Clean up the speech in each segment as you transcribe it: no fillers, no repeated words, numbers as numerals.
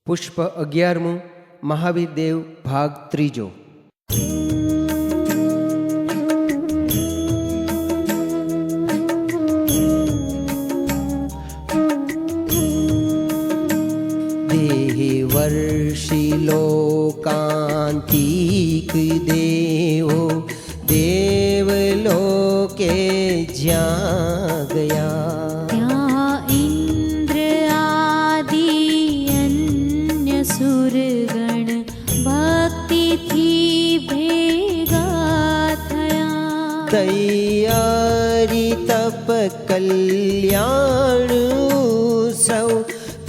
પુષ્પ 11મું મહાવીર દેવ ભાગ 3. દેવર્ષિ લોકાંતિક દેવો દેવલોકે જ્યાં ગયા, સુરગણ ભક્તિથી ભેગા થયા. તૈયારી તપ કલ્યાણ સૌ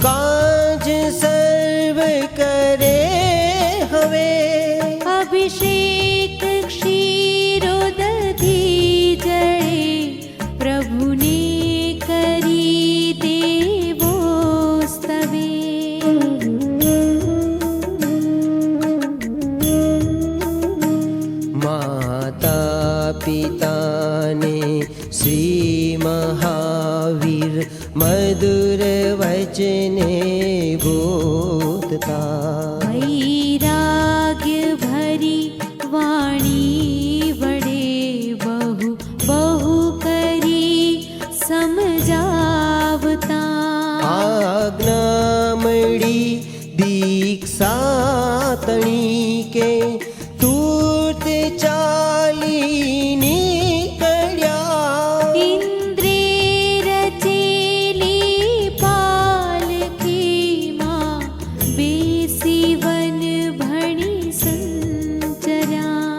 કાજ સર્વ કરે હવે. અભિષેક ક્ષીરોદધી જળે પ્રભુને કરી દેવો સ્તવે. પિતાને શ્રી મહાવીર મધુર વચને બોધતા, વૈરાગ્ય ભરી વાણી વડે બહુ બહુ કરી સમજાવતા. આજ્ઞા મળી દીક્ષા તણી કે તુર્ત ચાલી નીકળ્યા. ઇન્દ્રે રચેલી પાલકીમાં બેસી વન ભણી સંચર્યા.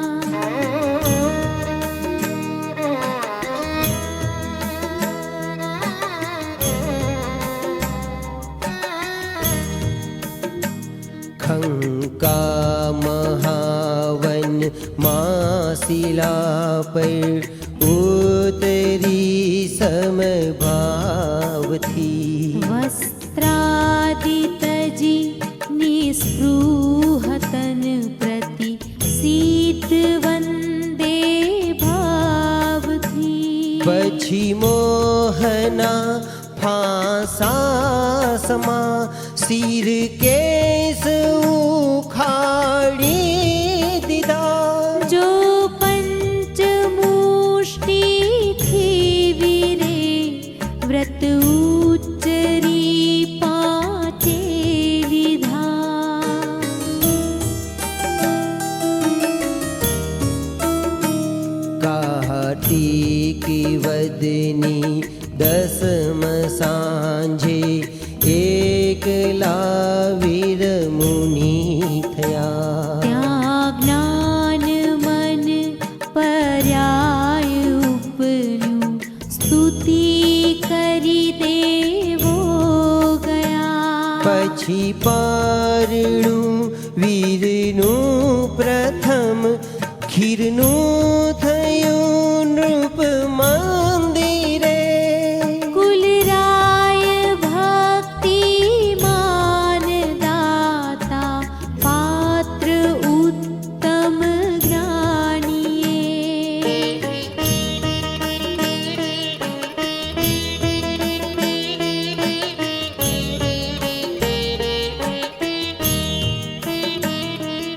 ખંકા મહાવન માસિલા પર ઉતરી સમભાવથી. વસ્ત્રાદિ તજી નિસ્પૃહતન પ્રતિ શીત વંદે ભાવથી. પછી મોહના ફાંસાસમાં શિર કેસ ઉખાડી દીધા. જો પંચમુષ્ટિથી વીરે વ્રત ઉચ્ચરી પાંચે લીધા. કાર્તિક વદની દસમ સાંજે એકલા વીર મુનિ થયા. ત્યાં જ્ઞાન મન પર્યાય ઉપનું સ્તુતિ કરી દેવો ગયા. પછી પારણું વીરનું પ્રથમ ખીરનું થયું નૃપ મંદિરે. કુલરાય ભક્તિ માન દાતા પાત્ર ઉત્તમ જ્ઞાનીએ.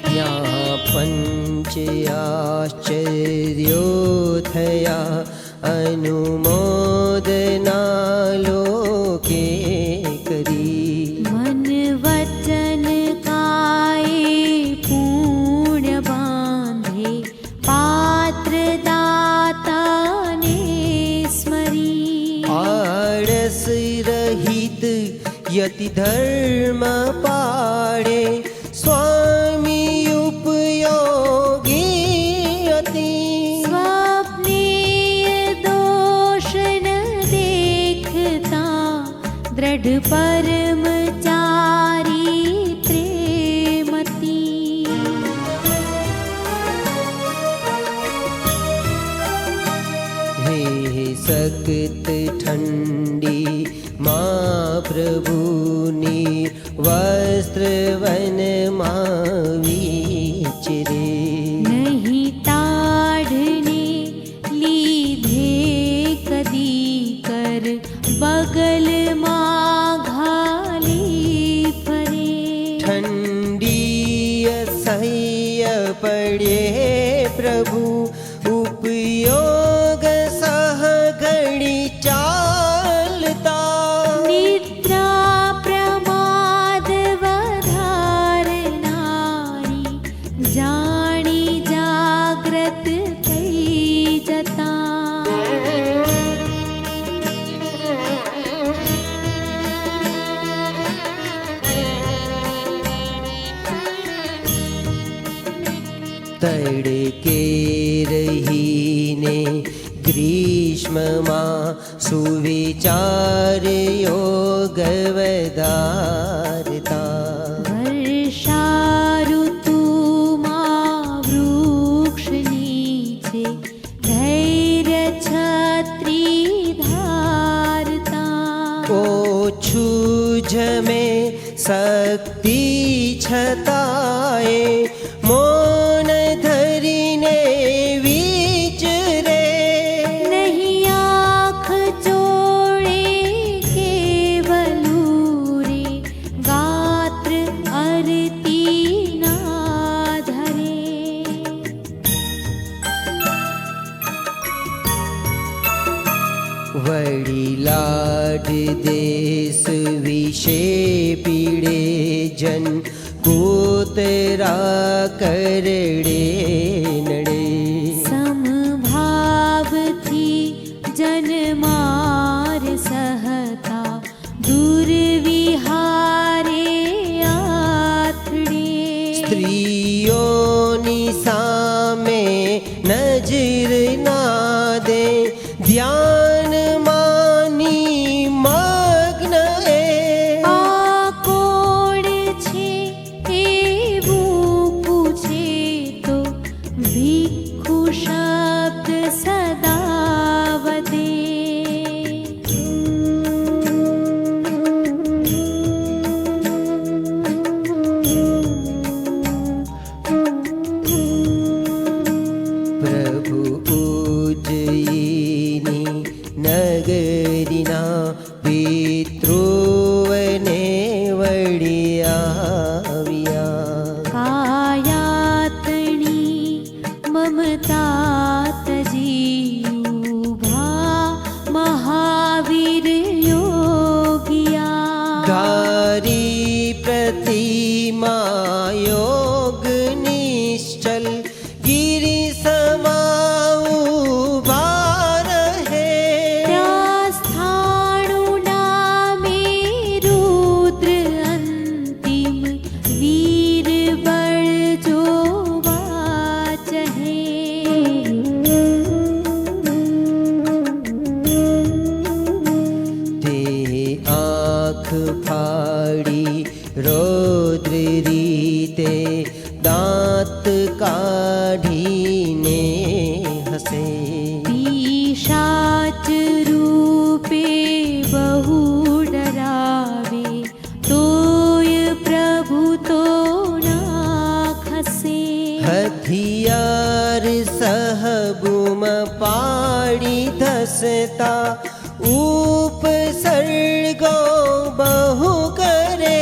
ત્યાં પંચ આશ્ચર્યો થયા અનુમોદના લોકે કરી. મન વચન કાયે પુણ્ય બાંધે પાત્ર દાતાને સ્મરી. આળસ રહિત યતિ ધર્મ પાડે સ્વામી ઉપયોગી અતિ. સ્વપ્નેય દોષ ન દેખતા દ્રઢ પરમચારી પ્રેમતી. હે સકત ઠંડી મા પ્રભુની વસ્ત્ર વનમાં વિચરે. નહીં તાઢને લીધે કદી કર બગલમાં ઘાલી ફરે. ઠંડી અસહ્ય પડે પ્રભુ ઉપયોગ સહગણી ચાલતા નિદ્રા પ્રમાદ વધારનારી જાણી જાગ્રત થઈ જતા તડકે રહીને ગ્રીષ્મમાં સુવિચાર યોગ વધારતા વર્ષા ઋતુમાં વૃક્ષ નીચે ધૈર્ય છત્રી ધારતા ઓછું જમે શક્તિ છતાંય મૌન ધરીને વિચરે નહીં આંખ ચોળે કેવલું રે ગાત્ર અરતી ના ધરે વળી લાડ દેશ વિશે પીડે જન કોતરા કરડે નડે સમભાવથી જનમાર સહતા દુર્વિહારે આથડે સ્ત્રીઓની સામે નજર ના દે ધ્યાન માની મગ્ન એ આ કોણ છે એવું પૂછે તો ભિક્ષુ શબ્દ સદા વધે પ્રભુ ઉજ્જયિની નગરીના પિતૃવને વળી આવ્યા કાયાતણી મમતા તજી ઉભા મહાવીર યોગિયા ધારી પ્રતિમા યોગ નિશ્ચલ ગિરી સમા ઉભા રહે ત્યાં સ્થાણું નામે રુદ્ર અંતિમ વીર બળ જોવા ચહે તે આંખ ફાડી રૌદ્ર રીતે દાંત કાઢીને હસે પિશાચ રૂપે બહુ ડરાવે તોય પ્રભુ તો ના ખસે હથિયાર સહબુમ પાડી ધસતા ઉપસર્ગો બહુ કરે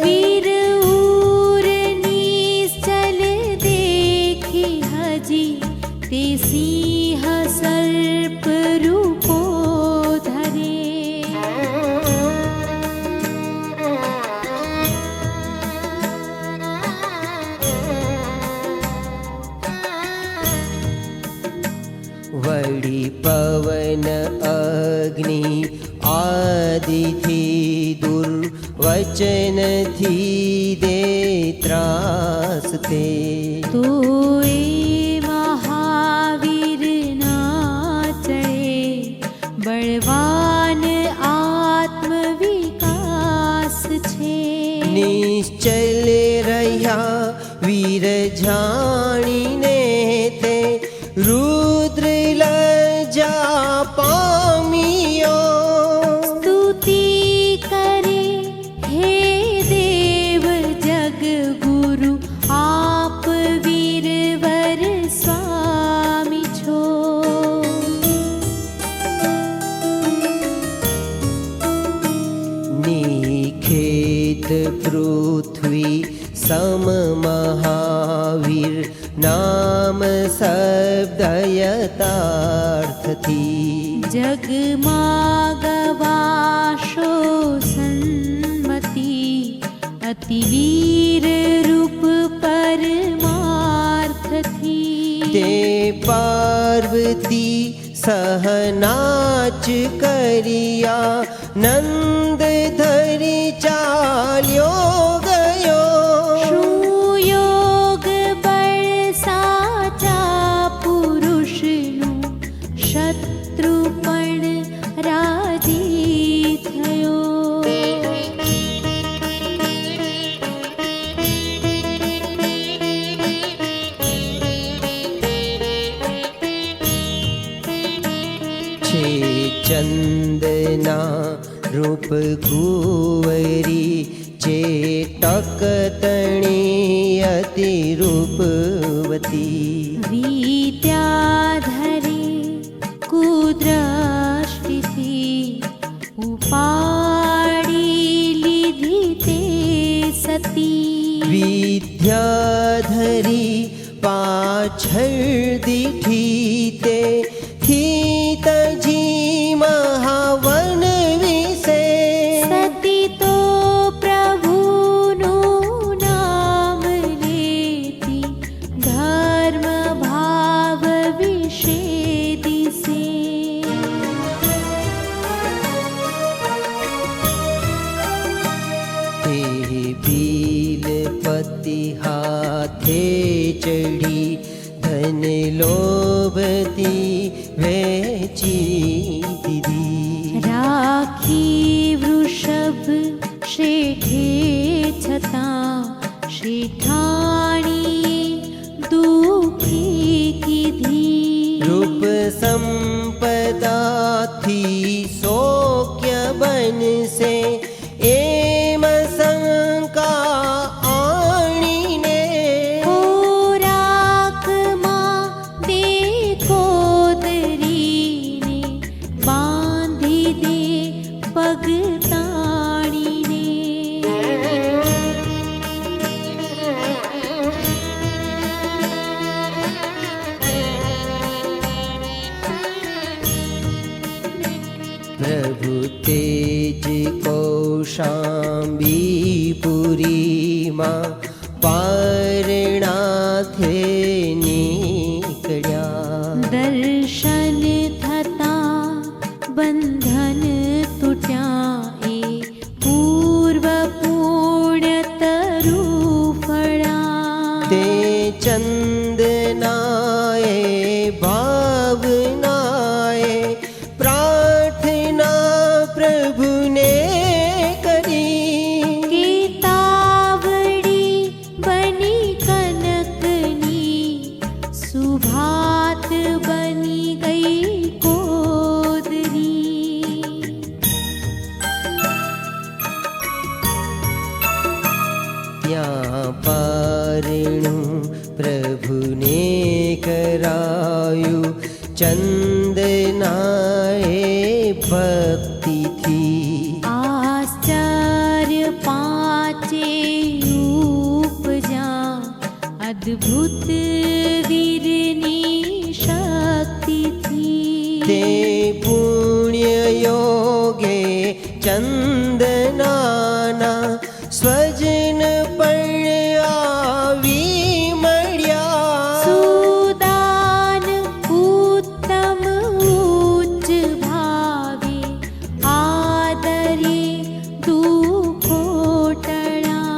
વીર ઉર નિશ્ચલ દેખી હજી તે સિંહ સર્પ રૂપો ધરે વળી પવન અગ્નિ આદિથી દુર્વચનથી દે ત્રાસ તે તો એ મહાવીર ના ચડે બળવાન આત્મવિકાસ છે નિશ્ચલ રહ્યા વીર જાણીને તે રુદ્ર લજા પામ્યો સ્તુતિ કરે હે દેવ જગ ગુરુ આપ વીરવર સ્વામી છો નિખેત પૃથ્વી પૃથ્વી સમ મહાવીર નામ શબ્દ યથાર્થથી જગમાં ગવાશો સન્મતિ અતિ વીર રૂપ પરમાર્થથી તે પાર્વતી સહનાચ કર્યા નંદ ધરી ચાલ્યો ગયો શું યોગ બળ સાચા પુરુષનું શત્રુ પણ રાજી થયો છે ચંદના રૂપ કુંવરી જે ટકતણી અતિ રૂપવતી વિદ્યાધરે કુદ્રષ્ટિથી ઉપાડી લીધી તે સતી વિદ્યાધરી પાછળ દીઠી તે તજી મહાવન વિશે સતી તો પ્રભુનું નામ લેતી ધર્મ ભાવ વિશે દિશે તે બીલપતિ હાથે ચડી ધન લોભતી વેચી દીધી રાખી વૃષભ શેઠે છતાં શેઠાણી દુઃખી કીધી રૂપ સંપદાથી શોક્ય બનશે એમ શંકા આણીને ખોરાકમાં દે કોદરીને બાંધી દે પગ તાણીને પ્રભુ તેજ કૌશાંબીપુરીમાં પારણાથે નીકળ્યા દર્શન થતા બંધન તૂટ્યા એ પૂર્વ પુણ્ય તરુફળા તે ચંદનાએ ભાવનાએ પ્રાર્થના પ્રભુને કરી કે તાવડી બની કનકની સુભાત બની ગઈ કોદરી ત્યાં પારણું પ્રભુને કરાયું ચંદનાએ ભક્તિથી આશ્ચર્ય પાંચે ઉપજા અદ્ભુત વીરની શક્તિથી તે પુણ્ય યોગે ચંદનાના સ્વજન પણ આવી મળ્યા સુદાન ઉત્તમ ઉચ્ચ ભાવે આદરે દુઃખોટળા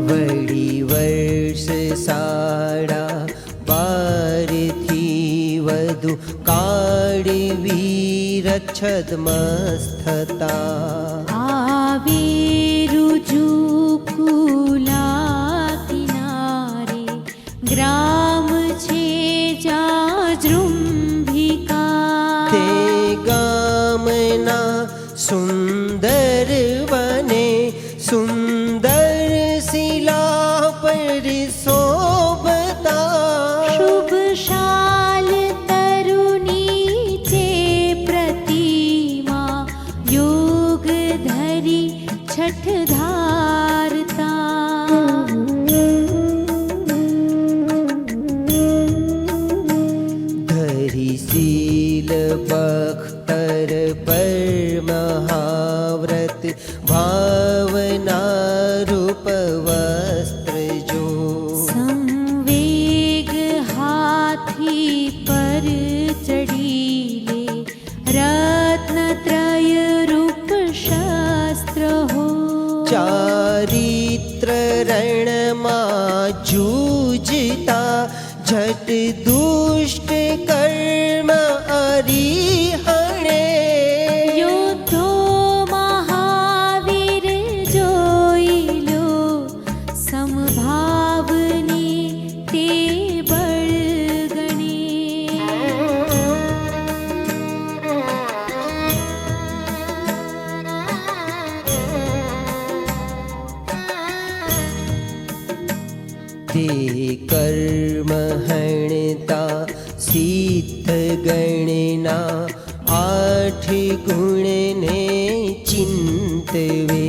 વળી વર્ષ સાડા 12થી વધુ કાળવી રછદમસ્તતા આવે રુજુકુલા કિનારે ગ્રામ છે જાજૃંભિકા તે ગામના સુંદર વને સુંદર શિલા પર શોભતા સટ દુષ્ટ કર્મ અરિહણે યુદ્ધો મહાવીર જોઈ લો સમભાવની તે બળ ગણે તે કર્મ હણતા સિદ્ધ ગણના 8 ગુણને ચિંતવે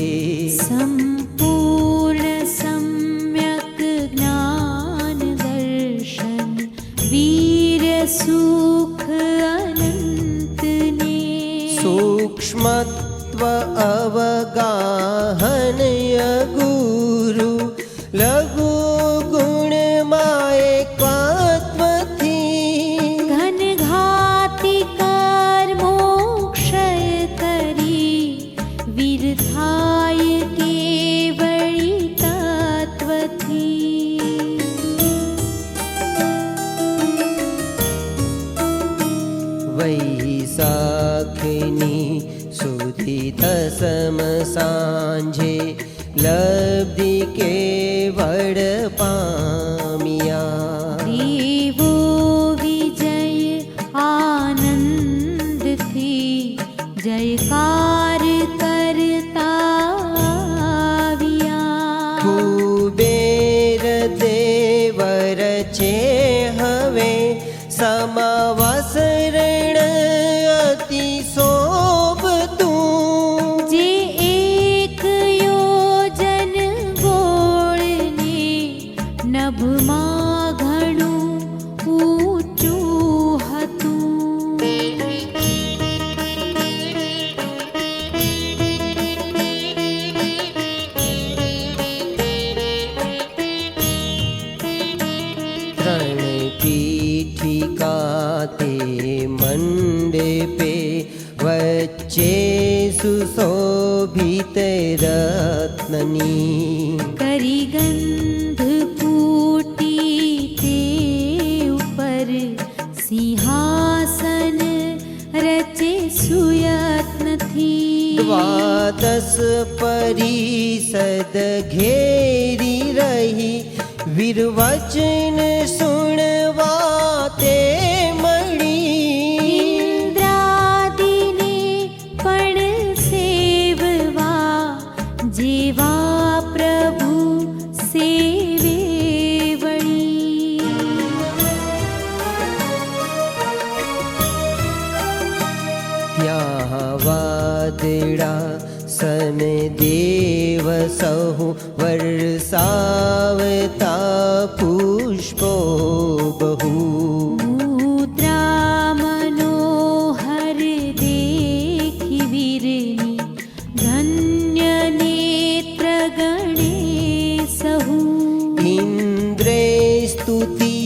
સંપૂર્ણ સમ્યક જ્ઞાન દર્શન વીર સુખ અનંતને સૂક્ષ્મત્વ અવગાહનય ગુરુ લઘુ ગુણ માયકાત્મથી ઘનઘાતી કર્મો ક્ષય કરી વીર થાય કેવળી તત્વથી વૈશાખની સુધી દસમ સાંજે લબ્ધિ કેવળ પામ્યા દેવો વિજય આનંદથી જયકાર કરતા આવ્યા કુબેર દેવ રચે હવે સમાવસરણ અતિ શોભતું જે એક યોજન ગોળને નભમાં ઘણું ઊંચું હતું ત્રણ પીઠિકા તે મંડપે વચ્ચે સુશોભિત રત્નની કરી ગંધ ફૂટી તે ઉપર સિંહાસન રચે સુયત્નથી દ્વાદશ પરિષદ ઘેરી રહી વીરવચન સુણવા તે મળી ઇન્દ્રાદિને પણ સેવવા જેવા પ્રભુ સેવે વળી ત્યાં વાદળા સન દેવ સહુ વરસાવતા પુષ્પો બહુ મુદ્રા મનોહર દેખી વીરની ધન્ય નેત્ર ગણે સહુ ઇન્દ્રે સ્તુતિ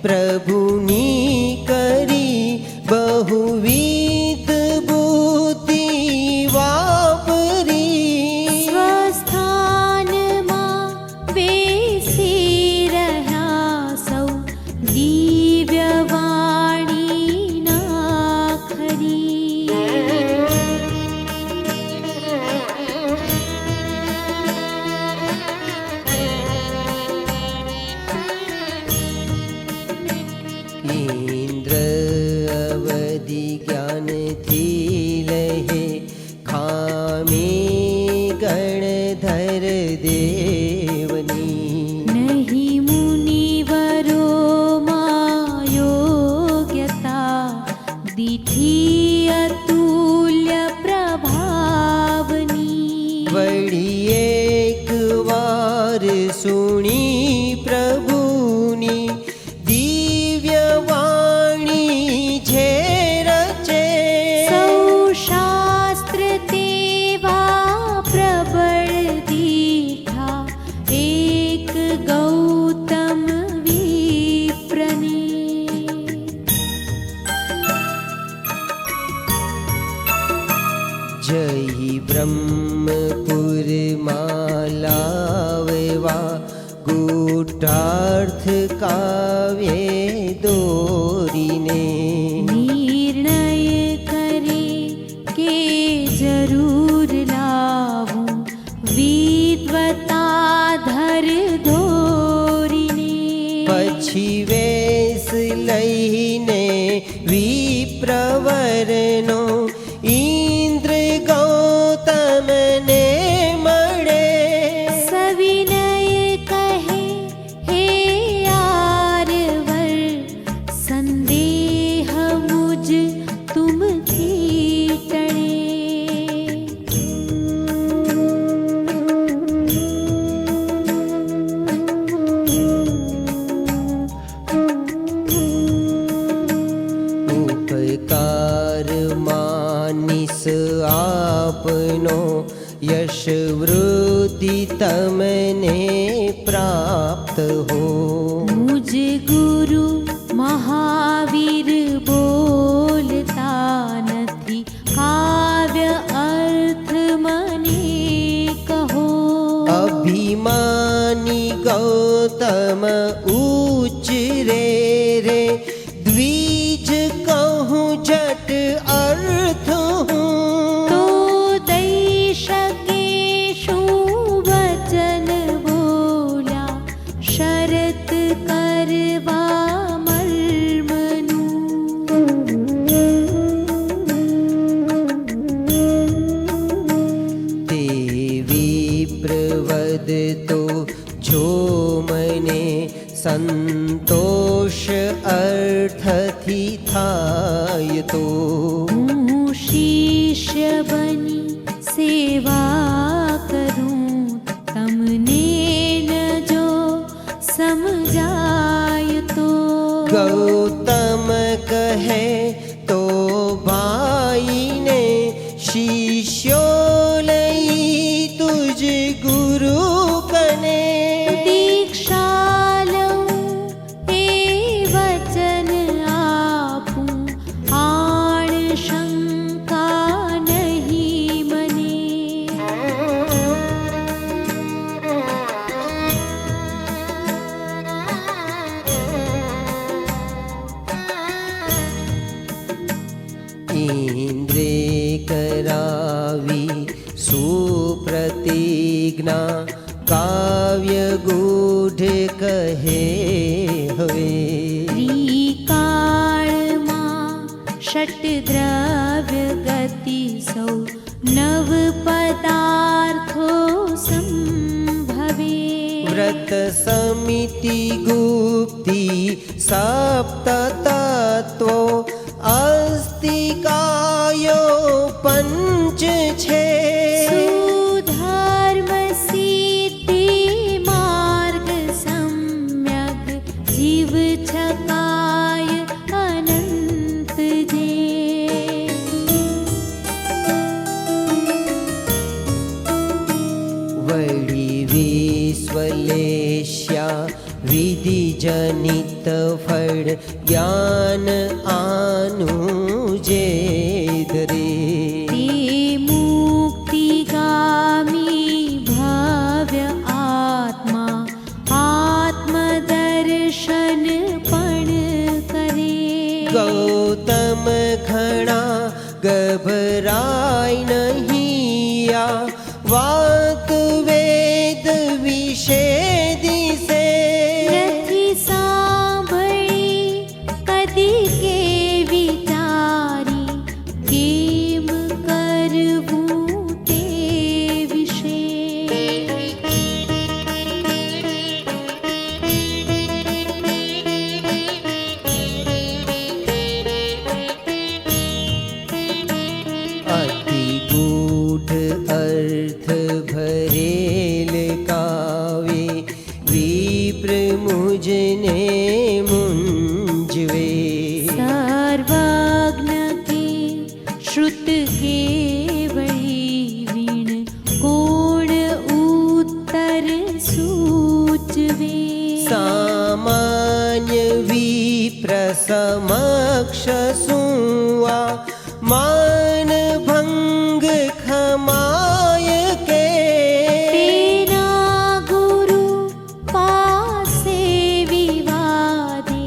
પ્રભુની કરી બહુવિધ બુદ્ધિ વાપરી સ્વસ્થાનમાં બેસી રહ્યા સૌ દિવ્ય વાણીના ખરી ઇન્દ્ર અવધિ જ્ઞાનથી લહે ખામે ગણધર દેવની નહીં મુનિવરોમાં યોગ્યતા દીઠી અતુલ્ય પ્રભાવની વળી એક વાર સુણી પ્રભુની દિવ્ય વાણી છે રચે સૌ શાસ્ત્ર તેવા પ્રબળ દીઠા એક ગૌતમ વિપ્રને જય બ્રહ્મપુર માલાવેવા ગૂઢાર્થ કાવ્યે દોરીને. નિર્ણય કરે કે જરૂર લાવું વિદ્વતાધર ધોરીને. પછી વેશ લઈને વિપ્રવરનો ઇન્દ્ર ગૌતમને મળે. સવિનય કહે હે આરવર સંદેહ મુજ તુમથી ટળે. ઉપકાર માનિસ આપનો યશ વૃદ્ધિ તમને પ્રાપ્ત હો. મુજ ગુરુ મહાવીર બોલતા નથી કાવ્ય અર્થ મને કહો. અભિમાની ગૌતમ ઉચ્ચરે રે દ્વિજ કહું જટ અર્થ હું. તો દઈ શકે શું વચન બોલ્યા શરત કરવા મર્મનું. તે વિપ્રવદ તો જો મને સંતોષ અર્થથી થાય તો. હું શિષ્ય બની સેવા કરું તમને ન જો સમજાય તો. ગૌતમ કહે તો ભાઈને શિષ્યો લઈ તુજ ગુરુ કને. દીક્ષા લઉં એ વચન આપું આણ શંકા નહીં મને. ઇન્દ્રે કરાવી સુપ્રતિજ્ઞા કાવ્ય ગૂઢ કહે હવે. ત્રિકાળમાં ષટ્દ્રવ્ય ગતિ સૌ નવ પદાર્થો સંભવે. વ્રત સમિતિ ગુપ્તિ સપ્ત તત્વો અસ્તિકાયો પંચ છે. સુધર્મ સિદ્ધિ માર્ગ સમ્યક જીવ છકાય અનંત જે. વળી વિશ્વલેશ્યા વિધિ જનિત ફળ જ્ઞાન આનું જે ધરે. તે મુક્તિગામી ભવ્ય આત્મા આત્મદર્શન પણ કરે. ગૌતમ ઘણા ગભરાય નહીં આ વાત વેદ વિશે દિશે. નથી સાંભળી કદી કે વિચારી કેમ કરવું તે વિશે. અતિ ગૂઢ અર્થ ભરેલ કાવે વિપ્ર મુજને મુંજવે. સર્વજ્ઞ કે શ્રુત કેવળી વીણ કોણ ઉત્તર સૂચવે. સામાન્ય વિપ્ર સમક્ષ સુવા માન ભંગ ખમાય કે. તેના ગુરુ પાસે વિવાદે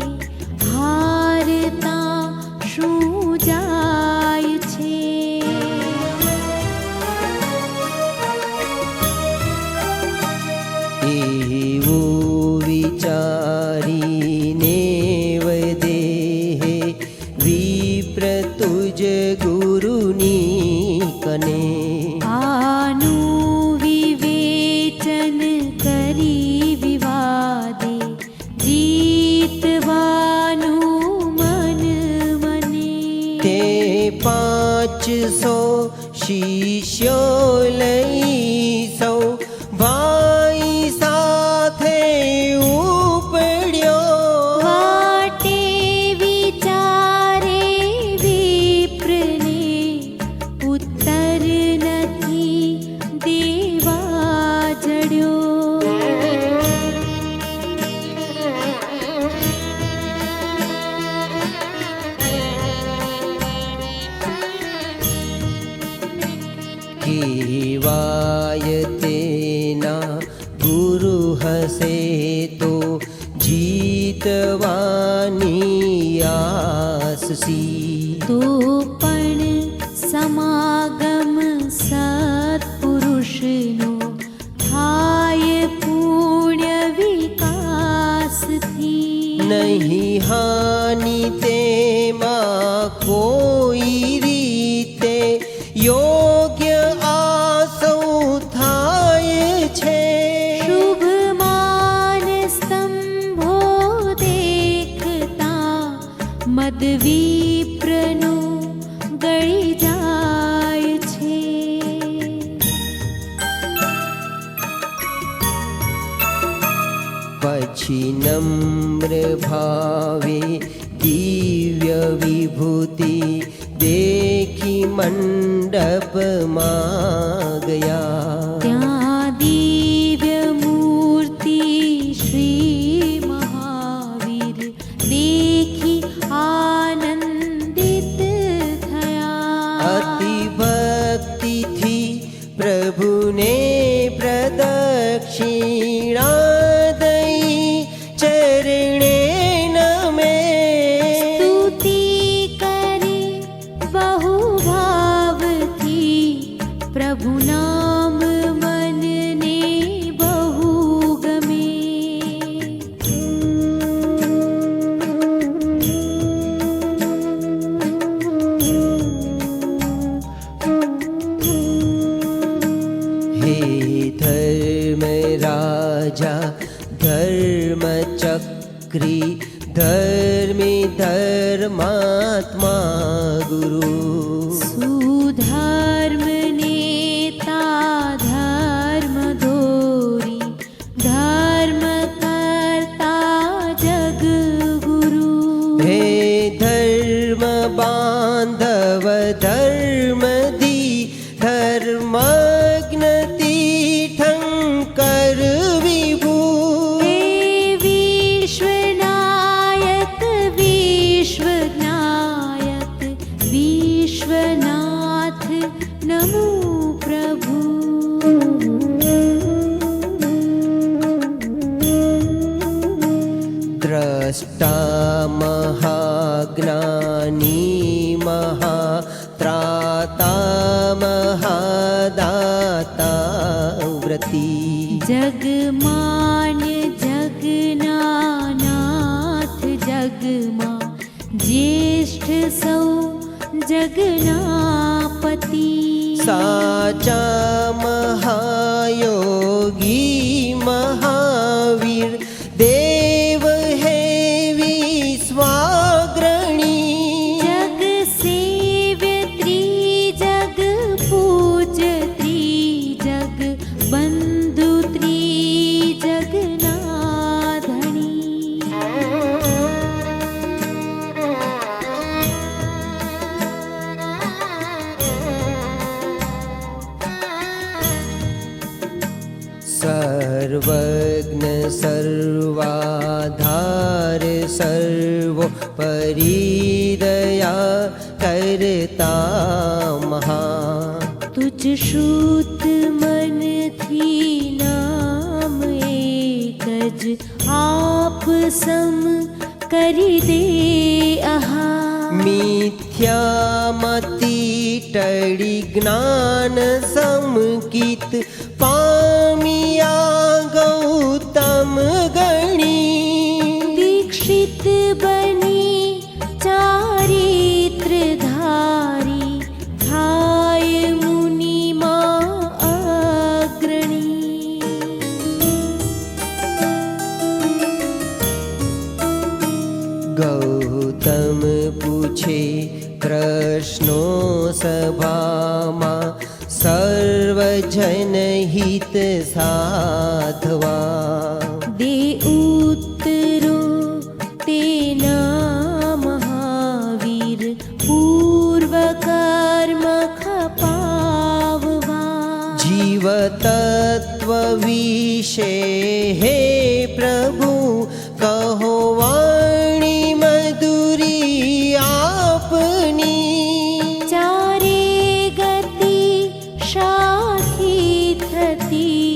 પાંચસો શિષ્યો લઈ સૌ ભાઈ સાથે ઉપડ્યો. વાટે વિચારે વિપ્રને ઉત્તર નથી દેવા જડ્યો. કેવાય તેના ગુરુ હશે તો જીતવાની આસસી. તો પણ સમાગમ સત્પુરુષનો થાય પુણ્ય વિકાસથી. નહીં હાનિ તેમાં કોઈ રીતે યોગ્ય આસૌ થાય છે. શુભમાન સ્તંભો દેખતા મદ વિપ્રનો ગળી જાય છે. પછી નમ્ર ભાવે દિવ્ય વિભૂતિ દેખી મંડપમાં ગયા. ત્યાં દિવ્ય મૂર્તિ શ્રી મહાવીર દેખી આનંદિત થયા. અતિ ભક્તિથી પ્રભુને પ્રદક્ષિણા દઈ ચરણે નમે. સ્તુતિ કરે બહુ ભાવથી પ્રભુ નામ મનને બહુ ગમે. હે ધર્મ રાજા ધર્મચક્રી ધર્મી ધર્માત્મા ગુરુ. સુધર્મ નેતા ધર્મ દોરી ધર્મ કરતા જગગુરુ. હે ધર્મ બાંધવ ધર્મદી ધર્મજ્ઞ તીર્થંકર વિભુ. હે વિશ્વનાયક વિશ્વનાયક વિશ્વનાથ નમો પ્રભુ. દ્રષ્ટા મહાજ્ઞાની મહાત્રાતા મહાદાતા વ્રતિ. જગમાન્ય જગનાનાથ જગમાં જ્યેષ્ઠ સૌ જગનાપતિ. સાચા મહાયોગી મહાવીર દેવ હે વિશ્વાગ્રણી. જગ સેવ્ય ત્રિજગ પૂજ ત્રિજગ બંધુ ત્રિજગના ધણી. સર્વજ્ઞ સર્વાધાર સર્વો પરિદયા કરતા મહા. તુજ શુદ્ધ મનથી નામ એક જ આપ સમ કરી દે આહા. મિથ્યામતિ ટળી જ્ઞાન સમકિત પામિયા ગૌતમ ગણી. દીક્ષિત બની ચારિત્ર ધારી થાય મુનિમાં અગ્રણી. ગૌતમ પૂછે પ્રશ્નો સભામાં સર્વજન હિત સાધવા. દે ઉત્તરો તેના મહાવીર પૂર્વ કર્મ ખપાવવા. જીવ તત્વ વિશે હે પ્રભુ કહો વાણી મધુરી આપની. ચારે ગતિ શાથી થતી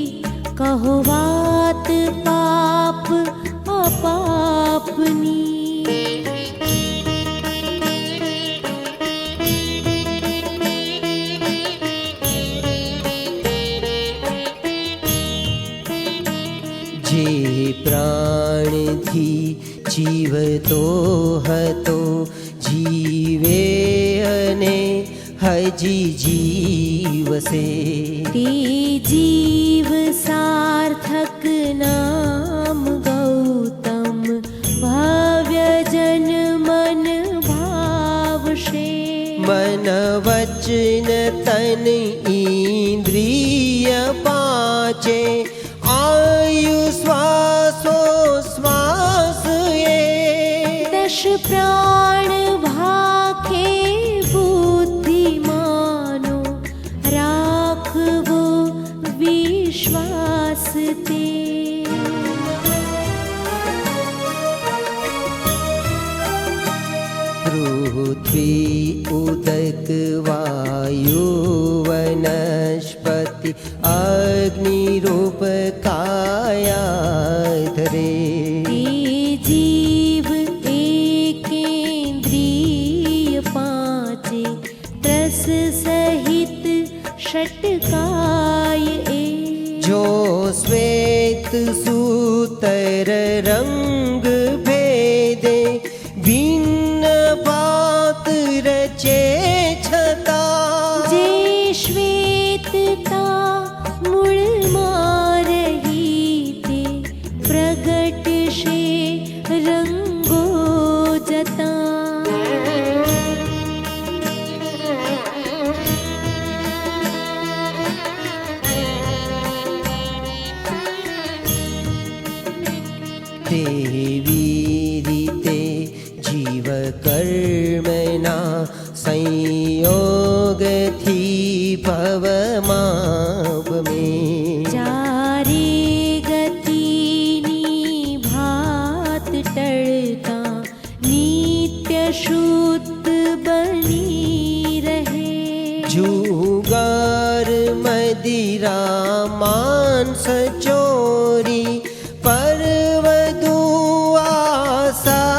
કહો વાત પાપ અપાપની. જે પ્રાણથી જીવતો હતો જીવે અને હજી જીવશે. તે જીવ સાર્થક નામ ગૌતમ ભવ્ય જન મન ભાવશે. મન વચન તન ઇન્દ્રિય પાંચે આયુ શ્વાસો શ્વાસ એ. દશ પ્રાણ ભાખે બુદ્ધિમાનો રાખવો વિશ્વાસ તે. પૃથ્વી ઉદક વાયુ વનસ્પતિ અગ્નિરૂપ કાયા ધરે. તે જીવ એકેન્દ્રિય પાંચે ત્રસ સહિત ષટકાય એ. જો શ્વેત સૂતર રંગ ભેદે ભિન્ન ભાત રચે છતાં. જે શ્વેતતા મૂળમાં રહી તે પ્રગટશે રંગો જતાં. તેવી રીતે જીવ કર્મના સંયોગથી ભવમાં મે. ચારે ગતિની ભાત ટળતા નિત્ય શુદ્ધ બની રહે. જુગાર મદિરા માંસ ચોરી પરવધુ આસક્તતા.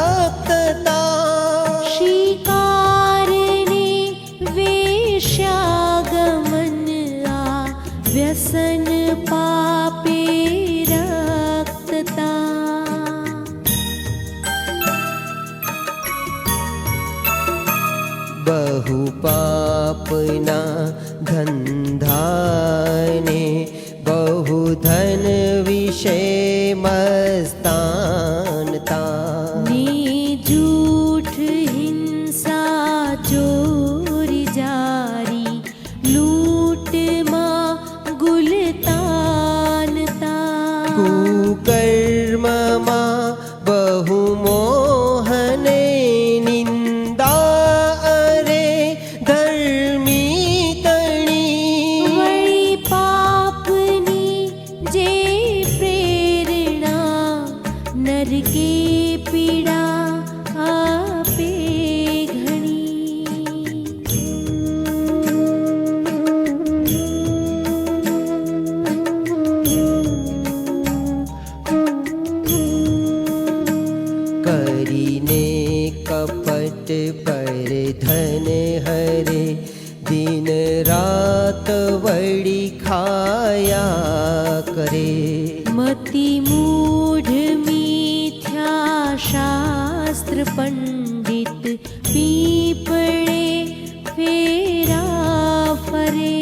શિકારને વેશ્યાગમન આ વ્યસન પાપે રક્તતા. બહુ પાપના ધંધાને બહુ ધન વિશે મસ્તાનતા. ને જૂઠ હિંસા ચોરી જારી લૂંટમાં ગુલતાનતા. કુકર્મમાં બહુ મોહને નિંદા અરે ધર્મી તણી. વળી પાપની જે પ્રેરણા નરકે પીડા આપે ઘણી. કરીને કપટ પર ધન હરે દિન રાત વળી ખાયા કરે. મતિ મૂઢ મિથ્યા શાસ્ત્ર પંડિત પીપળે ફેરા ફરે.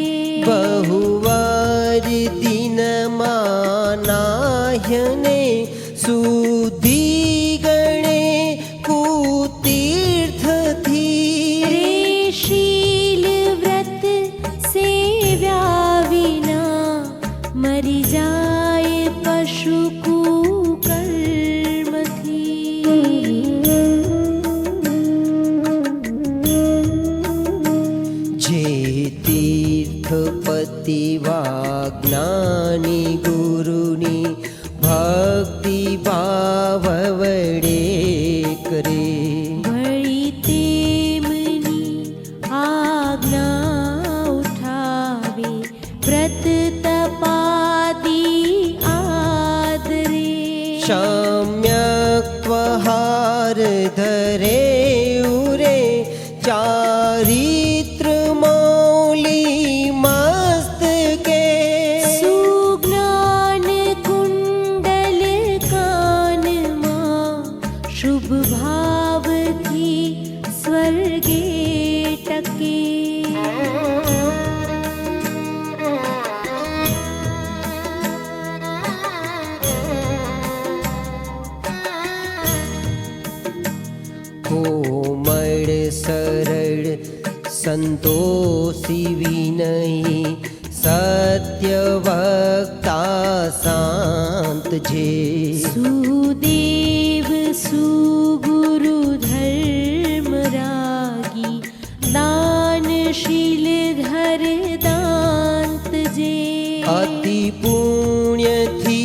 બહુવાર દિનમાં નાહ્યને શુદ્ધિ ગણે કુતીર્થથી. રે कोमल सरल संतोषी विनयी सत्यवक्ता शांत जे सुदेव सुगुरु धर्म रागी दानशील धर दांत जे अति पुण्य थी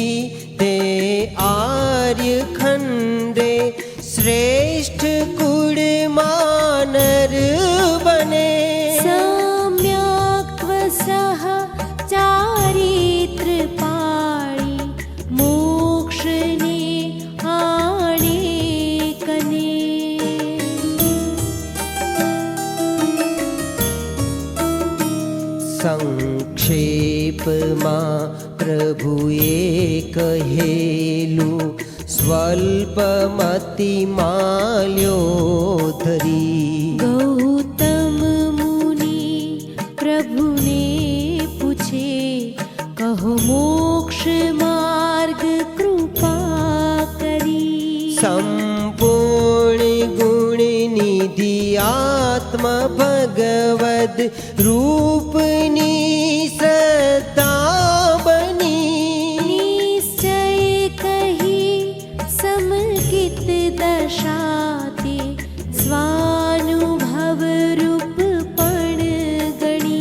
ते आर्य खंडे श्रेष्ठ कुळ मानर बने सम्यक्त्व सह चारित्र पाळी मोक्षने आणे कने संक्षेपमा प्रभुए कहेलु स्वल्पमति माल्यो धरी गौतम मुनि प्रभुने पूछे कहो मोक्ष मार्ग कृपा करी संपूर्ण गुण निधि आत्मा भगवद रूपनी सदा बनी निश्चय कही समकित दशाते स्वानुभव रूप पण गणी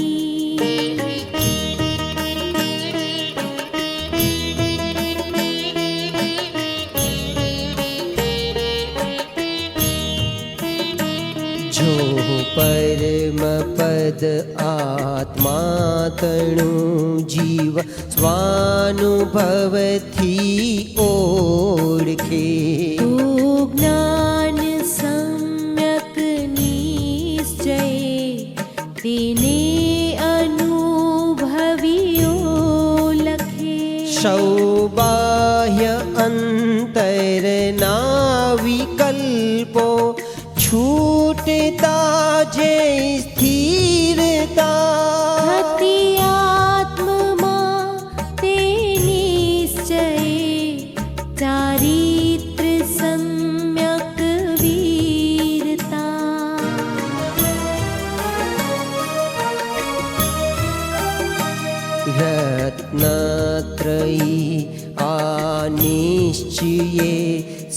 जो परम पद आत्मा तणु जीव स्वानुभव थी ओळखे तो ज्ञान सम्यक निश्चय तेने अनुभवियो लखे सौबाह्य अंतर ना विकल्पो छूटता जे स्थिरता हति आत्मा ते निश्चय चारित्र सम्यक वीरता रत्नत्रयी आनिश्चये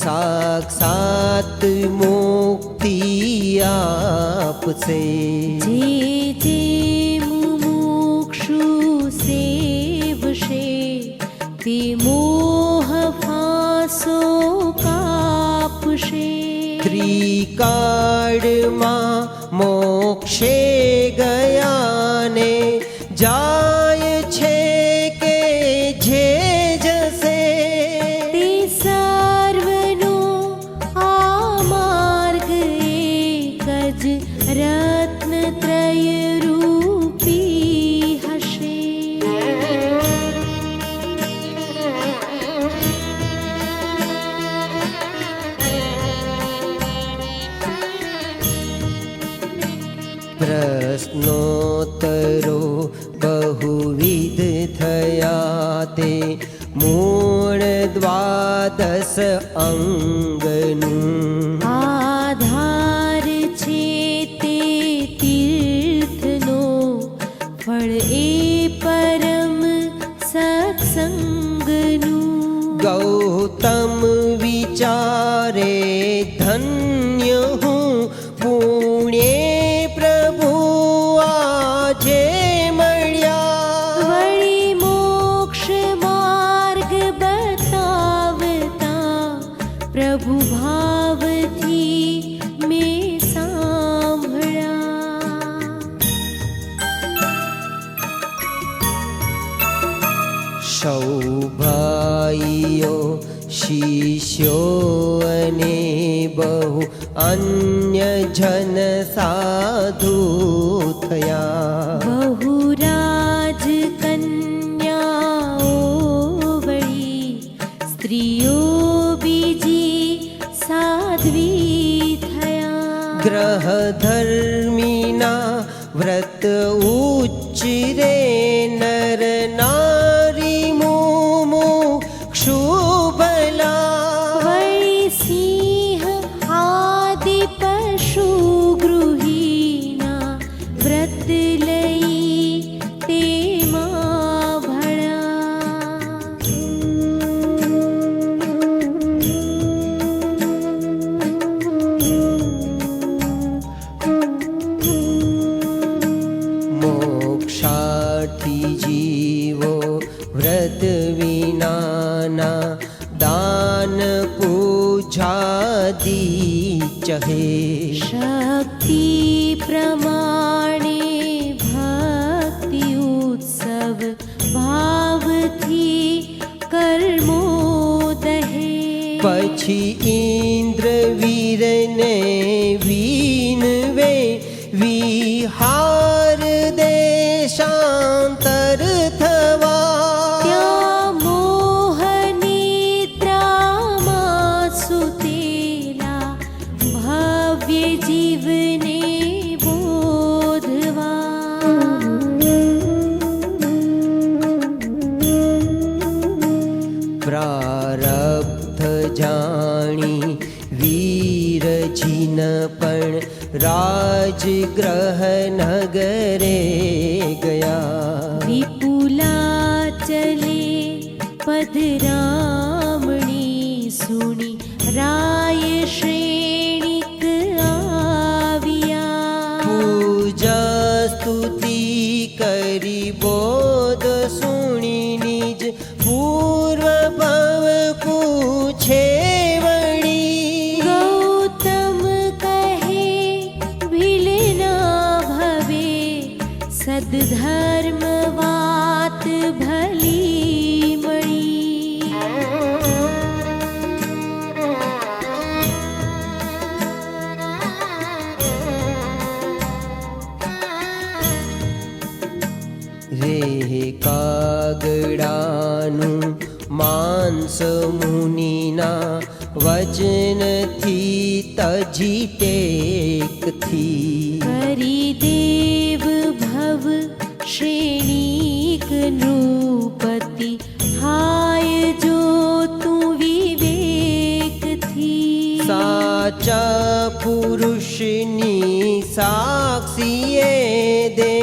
साक्षात मुक्ति आपसे जे जे मुमुक्षु सेवशे ते मोह फांसो कापशे त्रिकाळमा मोक्षे गयाने જાય છે કે જે જશે તે સર્વનો આ માર્ગ એક જ રત્નત્રય રૂપી હશે પ્રશ્નોત્તરો बहुविध थया ते मूळ द्वादश अंगनु આધાર છે તે તીર્થનો ફળ એ પરમ સત્સંગનું गौतम विचारे धन्य हूँ पुण्य प्रभु आजे વળી મોક્ષ માર્ગ બતાવતા પ્રભુ ભાવથી મેં સાંભળ્યા સૌભાઈઓ શિષ્યો અને બહુ અન્ય જન સાધુ થયા બહુ રાજ કન્યાઓ વળી સ્ત્રીઓ બીજી સાધ્વી થયા ગ્રહ ધર્મીના વ્રત ઉચ્ચરે નર નારી મુમુક્ષુ ભલા વળી સિંહ આદિ શક્તિ પ્રમાણે ભક્તિ ઉત્સવ ભાવથી કર્મો દહે. પછી ઇન્દ્ર વીરને વિનવે વિહાર દેશાંતર થવા. ત્યાં મોહનિદ્રામાં સુતેલા ભવ્ય જીવને બોધવા. પ્રારબ્ધ જાણી વીરજીન પણ રાજગ્રહ નગરે ગયા. વિપુલા ચલે પધરામણી સુણી રાય શ્રેણિક આવ્યા. પૂજા સ્તુતિ કરી બોધ સુણી નિજ પૂર્વ ભવ પૂછે વળી. ગૌતમ કહે ભીલના ભવે સદ્ધર્મ વાત ભલી મળી. રે કાગડાનું માંસ મુનિના વચનથી તજી ટેકથી. કરી દેવ ભવ શ્રેણીક નૃપતિ થાય જો તું વિવેકથી. સાચા પુરુષની સાક્ષીએ દે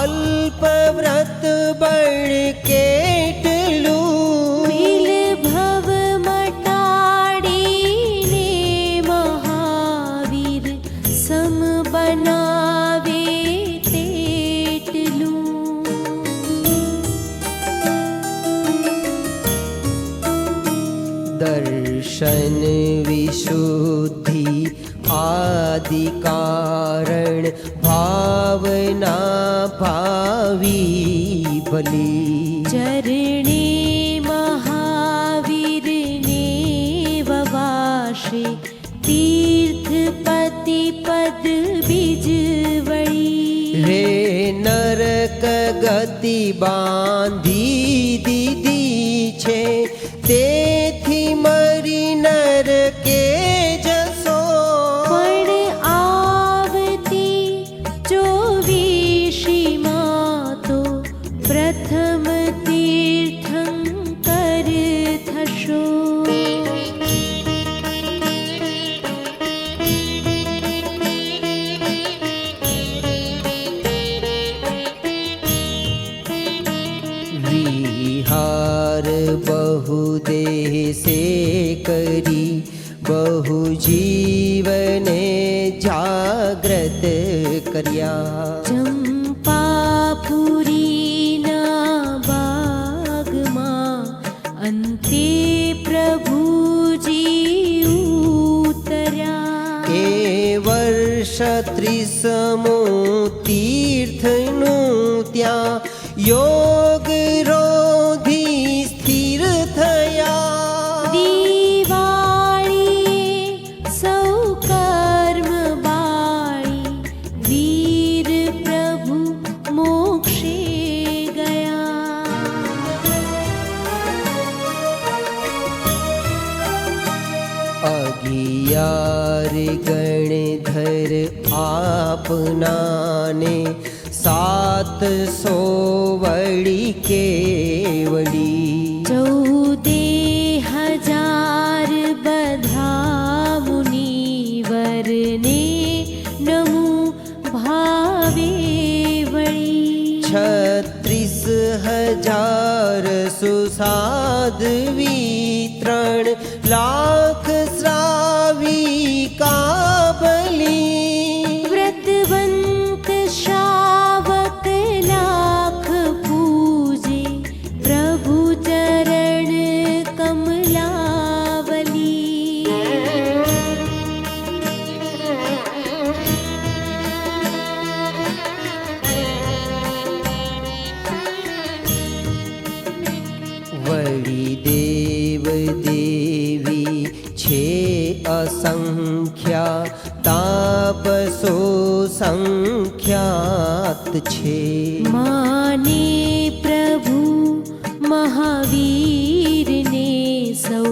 અલ્પ વ્રત બળ કેટલું. ભીલ ભવ મટાડીને મહાવીર સમ બનાવે તેટલું. દર્શન વિશુદ્ધિ આદિ કારણ ભાવના ભાવી ભલી. ચરણે મહાવીરને વવાશે તીર્થપતિ પદ બીજવળી. રે નરક ગતિ બાંધી દીધી છે તેથી મરી નરકે જશો. પણ આવતી 24માં તો પ્રથમ તીર્થંકર થશો. વિહાર બહુ દેશે કરી બહુ જીવને જાગ્રત કર્યા. ચંપાપુરીના બાગમાં અંતે પ્રભુજી ઉતર્યા. એ વર્ષ 30મું તીર્થનું ત્યાં યોગ રોધી સ્થિર થયા. દિવાળીએ સૌ કર્મ બાળી વીર પ્રભુ મોક્ષે ગયા. અગિયાર ગણધર આપનાને 700 વળી કેવડી. 14,000 બધા મુનિવરને નમું ભાવે વળી. 36,000 સુસાધ્વી 3 લાખ શ્રાવિકા બલી. વ્રતવંત શ્રાવક લાખ પૂજે પ્રભુ ચરણ કમલાવલી. તાપસો સંખ્યાત છે. માને પ્રભુ મહાવીરને સૌ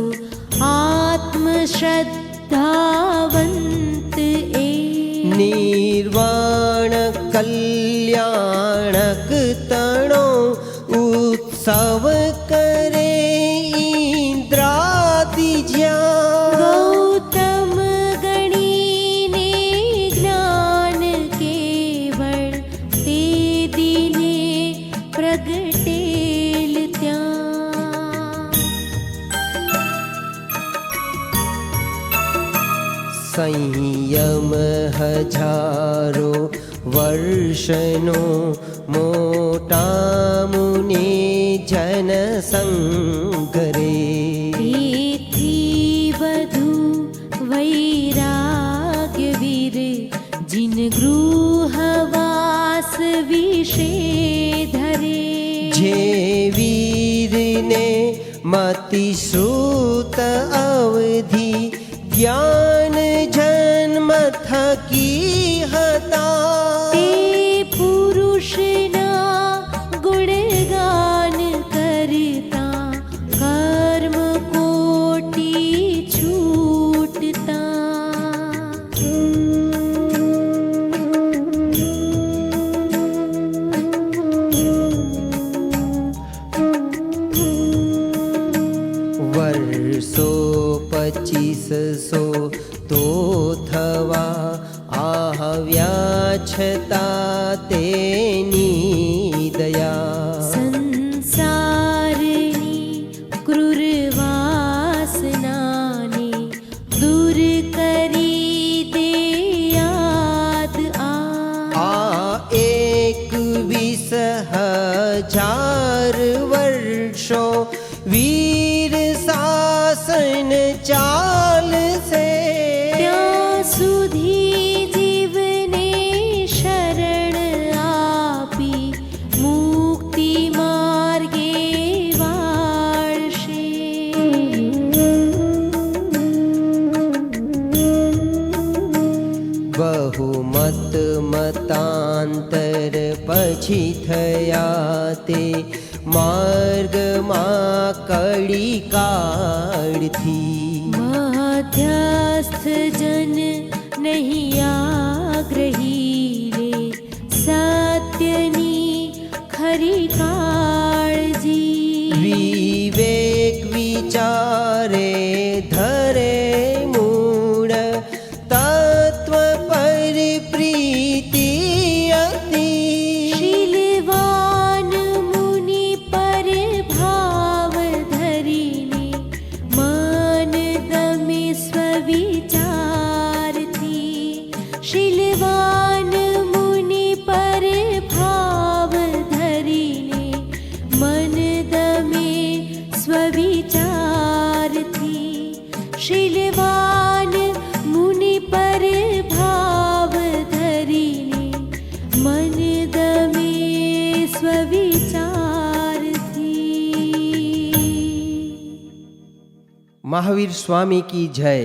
આત્મશ્રદ્ધાવંત એ. નિર્વાણ કલ્યાણક તણો ઉત્સવ કરે ઇન્દ્રાદિ જ્યાં. ગૌતમ ગણીને જ્ઞાન કેવળ તે દિને પ્રગટેલ ત્યાં. સંયમ હજારો વર્ષનો મોટા મુનિ જન સંગરે. તેથી વધુ વૈરાગ્યવીર જીન ગૃહવાસ વિશે ધરે. જે વીરને મતિ શ્રુત અવધિ જ્ઞાન જન્મ થકી હતા. તે પુરુષના ગુણગાન કરતા કર્મ કોટી છૂટતા. વર્ષો 2500 તો થવા આવ્યા છતાં તેની દયા. સંસારની ક્રૂર વાસનાને દૂર કરી દે યાદ આ 21,000 વર્ષો વીર શાસન ચાલશે. ત્યાં સુધી જીવને શરણ આપી મુક્તિ માર્ગે વાળશે. બહુમત મતાંતર પછી થયા તે માર્ગમાં કડી કાળથી. મધ્યસ્થ જન નહીં આગ્રહી રે સત્યની ખરી કાળજી. વિવેક વિચારે ધરે મૂળ તત્વ પર પ્રીતિ અતિ. શીલવાન મુનિ પર ભાવ ધરીને મન દમે સ્વવિચારથી. શીલવાન મુનિ પર ભાવ ધરીને મન દમે સ્વવિચારથી. શીલવાન મુનિ પર ભાવ ધરીને મન દમે સ્વવિચારથી. મહાવીર સ્વામી કી જય.